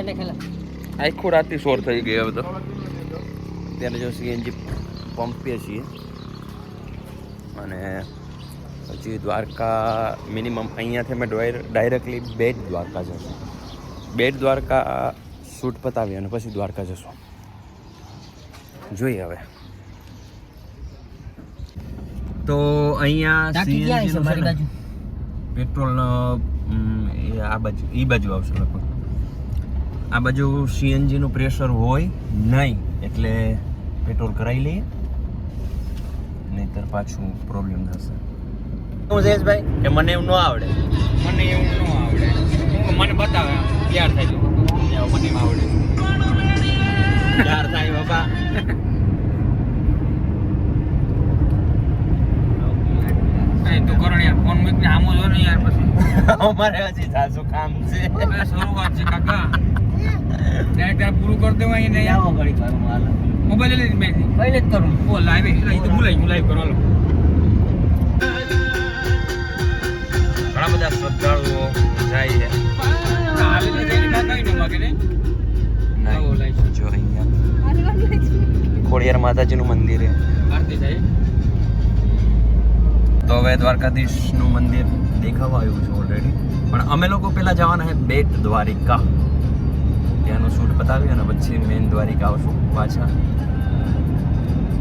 આખું રાતી શોર થઈ ગઈ હવે તો. ત્યારે જો સીએનજી પંપે છીએ અને પછી દ્વારકા મિનિમમ અહીંયાથી અમે ડાયરેક્ટલી બેટ દ્વારકા જશું. બેટ દ્વારકા શૂટ પતાવી અને પછી દ્વારકા જશું. જોઈએ હવે. તો અહીંયા પેટ્રોલ આ બાજુ એ બાજુ આવશે લગભગ. આ બાજુ સીએનજીનું પ્રેશર હોય નહીં એટલે પેટ્રોલ કરાવી લઈએ, નહીંતર પાછું પ્રોબ્લેમ થશે. હું જયેશભાઈ કે મને એવું ન આવડે, મને એવું ન આવડે. મને બતાવે તૈયાર થાય મને એમ આવડે. તૈયાર થાય બાપા. તો કરો યાર, ફોન મૂકીને આમો જો ને યાર. પછી અમારે હજી સાસુ કામ છે. શરૂઆત છે કાકા. ડાયરેક્ટ પૂરું કરી દેવાય ને. આવો ઘડી વાર હાલ મોબાઈલ લઈને બેસી પહેલે જ કરું. ઓ લાઈવ એ તો ભૂલાઈ લાઈવ કરો. હાલો. ઘણા બધા શ્રદ્ધાળુઓ જાય છે. હાલે ને જઈને કાકા ઈ ન માગે ને. આવો લાઈવ જો અહીંયા ખોડિયાર માતાજીનું મંદિર છે. આરતી થાય. તો હવે દ્વારકાધીશનું મંદિર દેખાવા આવ્યું છે ઓલરેડી, પણ અમે લોકો પહેલાં જવાના છે બેટ દ્વારિકા. ત્યાંનું શૂટ પતાવી અને પછી મેન દ્વારિકા આવશું પાછા.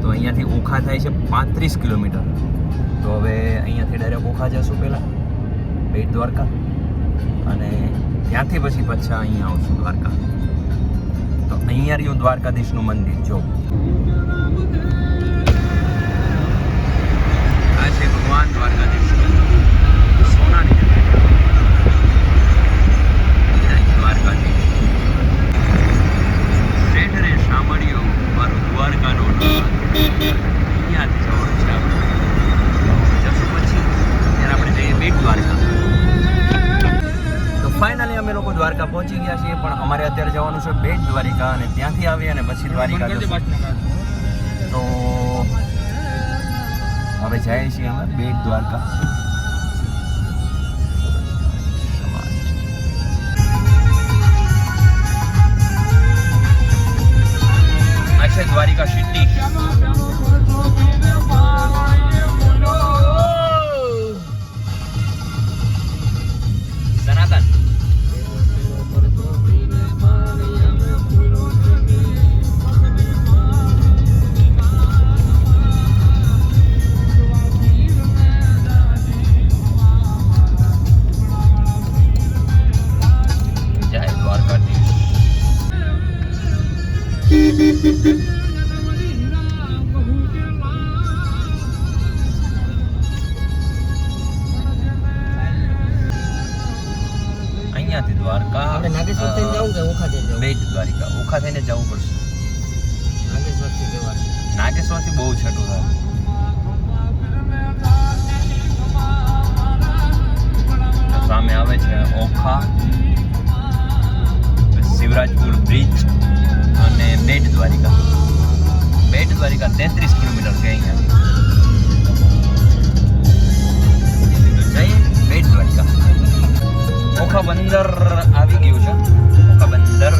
તો અહીંયાથી ઓખા થાય છે 35 કિલોમીટર. તો હવે અહીંયાથી ડાયરેક્ટ ઓખા જશું પહેલાં બેટ દ્વારકા, અને ત્યાંથી પછી પાછા અહીંયા આવશું દ્વારકા. તો અહીંયા રહ્યું દ્વારકાધીશનું મંદિર. જો આ છે ભગવાન દ્વારકાધીશ. સોનાની દ્વારકાધીશ શેઠ રે સાંભળ્યો મારો દ્વારકાનો અહીંયાથી જવાનું છે આપણે. જશું પછી ત્યારે આપણે જઈએ બેટ દ્વારકા. તો ફાઇનલી અમે લોકો દ્વારકા પહોંચી ગયા છીએ, પણ અમારે અત્યારે જવાનું છે બેટ દ્વારિકા, અને ત્યાંથી આવીએ અને પછી દ્વારિકા જશું. તો હવે જાય છીએ અમે બેટ દ્વારકા. આ છે દ્વારિકા સિટી. સનાતન અહીંયાથી દ્વારકા નાગેશ્વર થઈને જવું કે ઓખા થઈને જવું? બેટ દ્વારિકા ઓખા થઈને જવું પડશે. નાગેશ્વરથી જવાનું. નાગેશ્વરથી બહુ છેટું થાય. સામે આવે છે ઓખા, શિવરાજપુર બ્રિજ અને બેટ દ્વારિકા. બેટ દ્વારિકા 33 કિલોમીટર છે અહીંયાથી. જઈએ બેટ દ્વારિકા. ઓખા બંદર આવી ગયું છે. ઓખા બંદર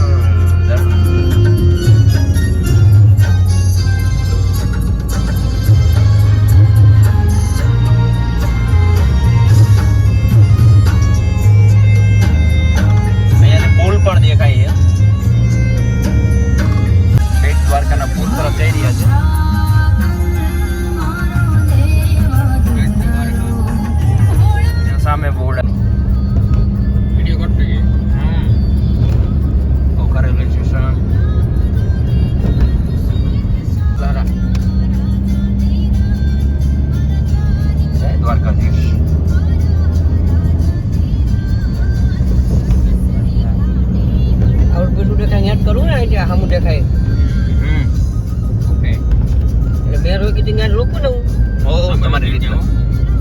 અહીંયા પુલ પણ દેખાય છે. બેટ દ્વારકાના પુલ તરફ જઈ રહ્યા છે. સામે બોર્ડ રેલવે સ્ટેશન જય દ્વારકાધીશ. પેલું દેખાય યાદ કરું ને એટલે સામું દેખાય. ઓકે એટલે મેં રોકી કીધું યાદ રોકું ને હું. તમારી રીતે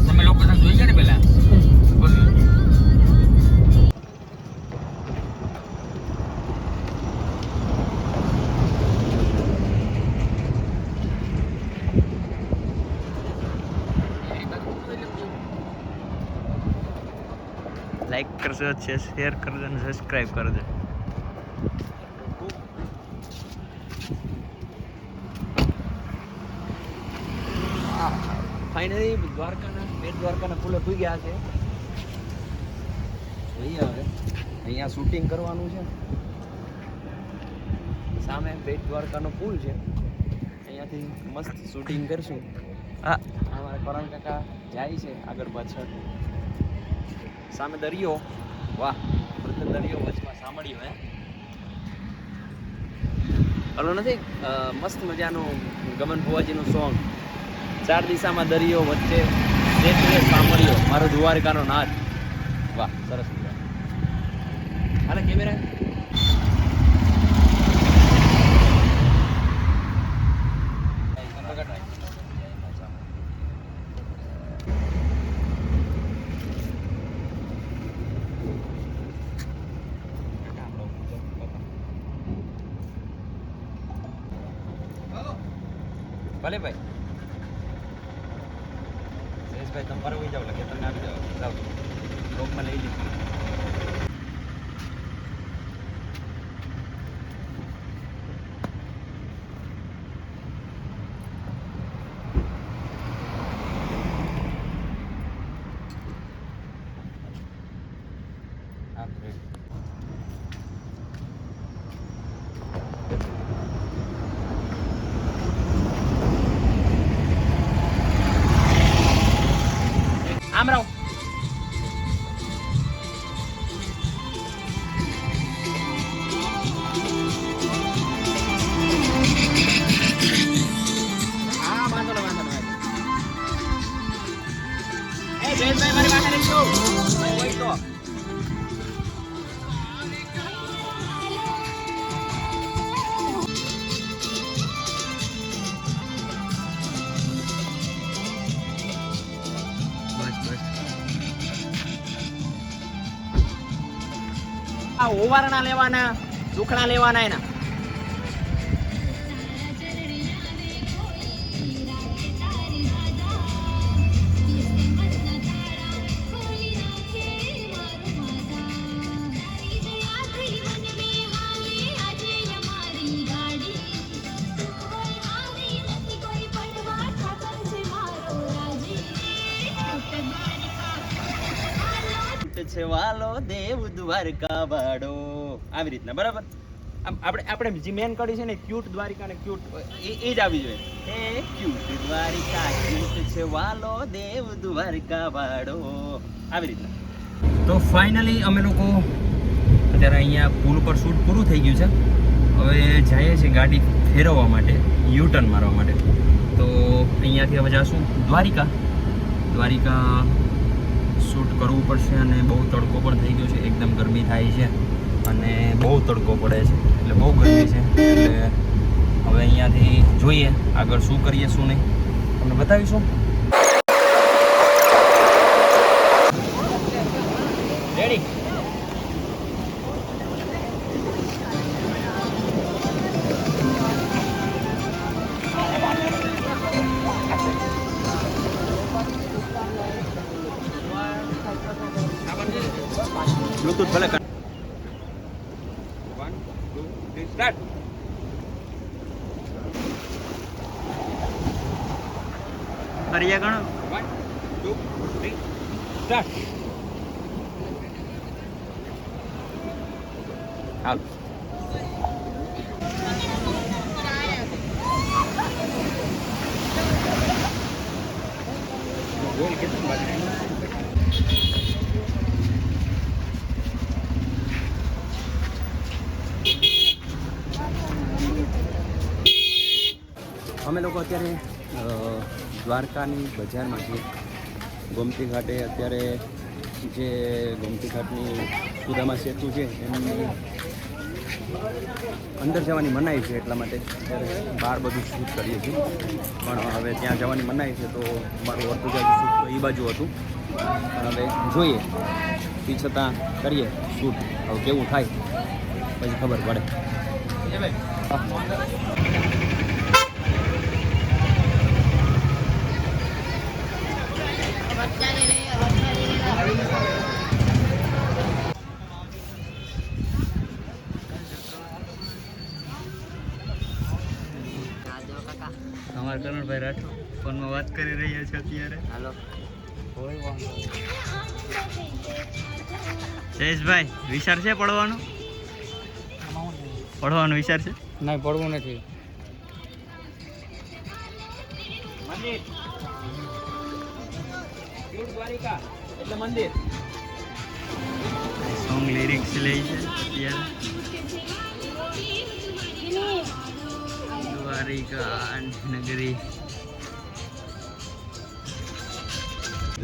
તમે લોકેશન જોઈ ગયા ને પેલા. લાઈક કરજો, શેર કરજો અને સબસ્ક્રાઈબ કરજો. ફાઇનલી બેટ દ્વારકાના પુલે પૂઈ ગયા છે. જોઈએ હવે અહીંયા શૂટિંગ કરવાનું છે. સામે બેટ દ્વારકાનો પુલ છે, અહીંયાથી મસ્ત શૂટિંગ કરશું. હા, અમારા કરણ કાકા જાય છે આગળ પાછળ. સામે દરિયો, વાહ દરિયો વચમાં સાંભળ્યો હે હલો નથી મસ્ત મજાનું ગમન ભુવાજીનું સોંગ. 4 દિશામાં દરિયો વચ્ચે સાંભળ્યો મારો દ્વારકાનો નાદ. વાહ સરસ મજા. હાલે કેમેરા ભલે ભાઈ. જયેશભાઈ તમારે હોઈ જાવ લાગે, તમે આવી જાઓ. જાઓ રોકમાં લઈ લીધું. આમ રહો. હા વાંધો નહીં. એ જયેશભાઈ મારી પાસે લઈ જાઓ. હોય તો ઓવારણા લેવાના, સુખણા લેવાના એના. છે વાલો દેવ દ્વારકા વાળો, આવી રીતના બરાબર. આપણે જે મેન કરી છે ને ક્યુટ દ્વારિકા ને ક્યુટ એ જ આવી જોઈએ. હે ક્યુટ દ્વારિકા ક્યુટ છે વાલો દેવ દ્વારકા વાળો, આવી રીતના. તો ફાઇનલી અમે લોકો અત્યારે અહીંયા પુલ ઉપર શૂટ પૂરું થઈ ગયું છે. હવે જઈએ છીએ ગાડી ફેરવવા માટે, યુટર્ન મારવા માટે. તો અહીંયાથી હવે જઈશું દ્વારિકા શૂટ કરવું પડશે. અને બહુ તડકો પણ થઈ ગયો છે, એકદમ ગરમી થાય છે અને બહુ તડકો પડે છે, એટલે બહુ ગરમી છે. એટલે હવે અહીંયાથી જોઈએ આગળ શું કરીએ શું નહીં, તમને બતાવીશું. રેડી? બ્લૂટૂથ ભલે કર. 1 2 3 સ્ટાર્ટ. ફરિયા ગણો. 1 2 3 સ્ટાર્ટ. હાલ. બોલ કેટલું બાકી? અમે લોકો અત્યારે દ્વારકાની બજારમાં છીએ. ગોમતી ઘાટે અત્યારે જે ગોમતી ઘાટની સુદામા સેતુ છે એમની અંદર જવાની મનાઈ છે, એટલા માટે અત્યારે બહાર બધું શૂટ કરીએ છીએ. પણ હવે ત્યાં જવાની મનાઈ છે તો અમારું અડધું જ શૂટ તો એ બાજુ હતું. પણ હવે જોઈએ, તે છતાં કરીએ શૂટ. હવે કેવું થાય પછી ખબર પડે. અમારા કરણભાઈ રાઠોડ ફોનમાં વાત કરી રહ્યા છો અત્યારે. હાલો કોઈ વાંધો નહીં. જયેશભાઈ વિચાર છે પડવાનો? પડવાનો વિચાર છે? નહીં પડવું નથી. મંદિર દ્વારિકા એટલે મંદિર. સોંગ લિરિક્સ લે છે અત્યારે. દ્વારિકા નગરી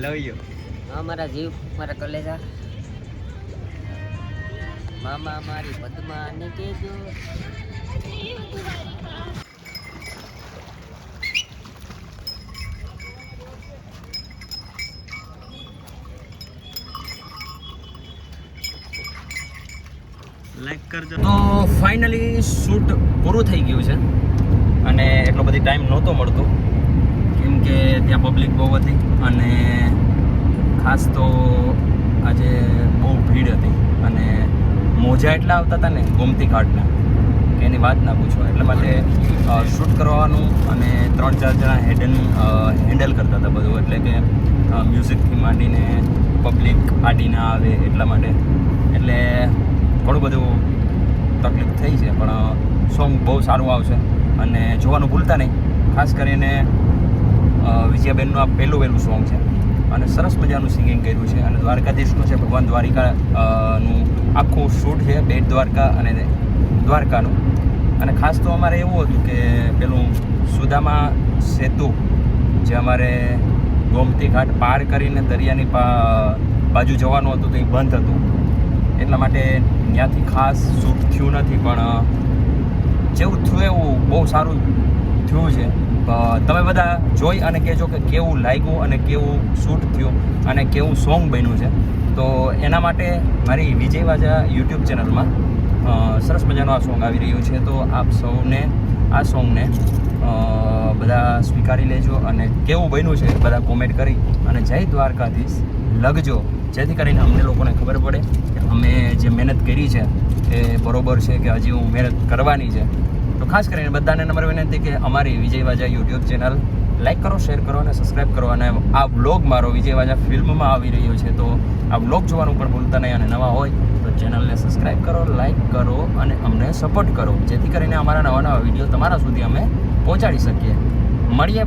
લવ યુ. હા મારા જીવ મારા કલેજા મામા મારી પદ્માને કહેજો. લાઈક કરજો. તો ફાઇનલી શૂટ પૂરું થઈ ગયું છે અને એટલો બધી ટાઈમ નહોતો મળતો કેમ કે ત્યાં પબ્લિક બહુ હતી અને ખાસ તો આજે બહુ ભીડ હતી અને મોજા એટલા આવતા હતા ને ગોમતી ઘાટના કે એની વાત ના પૂછો. એટલા માટે શૂટ કરવાનું અને 3-4 જણા હેન્ડલ કરતા હતા બધું, એટલે કે મ્યુઝિકથી માંડીને પબ્લિક આડી ના આવે એટલા માટે. એટલે ઘણું બધું તકલીફ થઈ છે પણ સોંગ બહુ સારું આવશે અને જોવાનું ભૂલતા નહીં. ખાસ કરીને વિજયાબેનનું આ પહેલું સોંગ છે અને સરસ મજાનું સિંગિંગ કર્યું છે અને દ્વારકાધીશનું છે, ભગવાન દ્વારિકાનું આખું શૂટ છે, બેટ દ્વારકા અને દ્વારકાનું. અને ખાસ તો અમારે એવું હતું કે પેલું સુદામા સેતુ જે અમારે ગોમતી ઘાટ પાર કરીને દરિયાની બાજુ જવાનું હતું તો એ બંધ હતું એટલા માટે ત્યાંથી ખાસ શૂટ થયું નથી. પણ જેવું થયું એવું બહુ સારું થયું છે. તમે બધા જોઈ અને કહેજો કે કેવું લાગ્યું અને કેવું શૂટ થયું અને કેવું સોંગ બન્યું છે. તો એના માટે મારી વિજય વાજા યુટ્યુબ ચેનલમાં સરસ મજાનું આ સોંગ આવી રહ્યું છે. તો આપ સૌને આ સોંગને બધા સ્વીકારી લેજો અને કેવું બન્યું છે બધા કોમેન્ટ કરી અને જય દ્વારકાધીશ લખજો, જેથી કરીને અમને લોકોને ખબર પડે કે અમે જે મહેનત કરી છે એ બરોબર છે કે હજી હું મહેનત કરવાની છે. તો ખાસ કરીને બધાને નમ્ર વિનંતી કે અમારી વિજય વાજા યુટ્યુબ ચેનલ લાઈક કરો, શેર કરો અને સબસ્ક્રાઈબ કરો. અને આ વ્લોગ મારો વિજય વાજા ફિલ્મમાં આવી રહ્યો છે તો આ વ્લોગ જોવાનું પણ ભૂલતા નહીં અને નવા હોય તો ચેનલને સબસ્ક્રાઈબ કરો, લાઈક કરો અને અમને સપોર્ટ કરો, જેથી કરીને અમારા નવા વિડીયો તમારા સુધી અમે પહોંચાડી શકીએ. મળીએ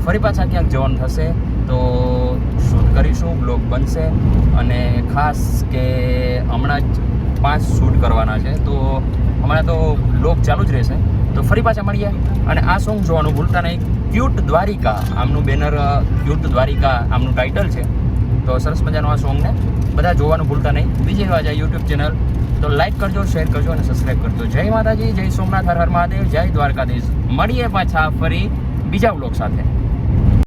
ફરી પાછા ક્યાંક જવાનું થશે તો શૂટ કરીશું, બ્લોગ બનશે અને ખાસ કે હમણાં જ 5 શૂટ કરવાના છે તો હમણાં તો બ્લોગ ચાલુ જ રહેશે. તો ફરી પાછા મળીએ અને આ સોંગ જોવાનું ભૂલતા નહીં. ક્યુટ દ્વારિકા આમનું બેનર, ક્યુટ દ્વારિકા આમનું ટાઇટલ છે. તો સરસ મજાનું આ સોંગને બધા જોવાનું ભૂલતા નહીં. વિજય વાજા યુટ્યુબ ચેનલ તો લાઈક કરજો, શેર કરજો અને સબસ્ક્રાઈબ કરજો. જય માતાજી, જય સોમનાથ, હર હર મહાદેવ, જય દ્વારકાધીશ. મળીએ પાછા ફરી બીજા બ્લોગ સાથે.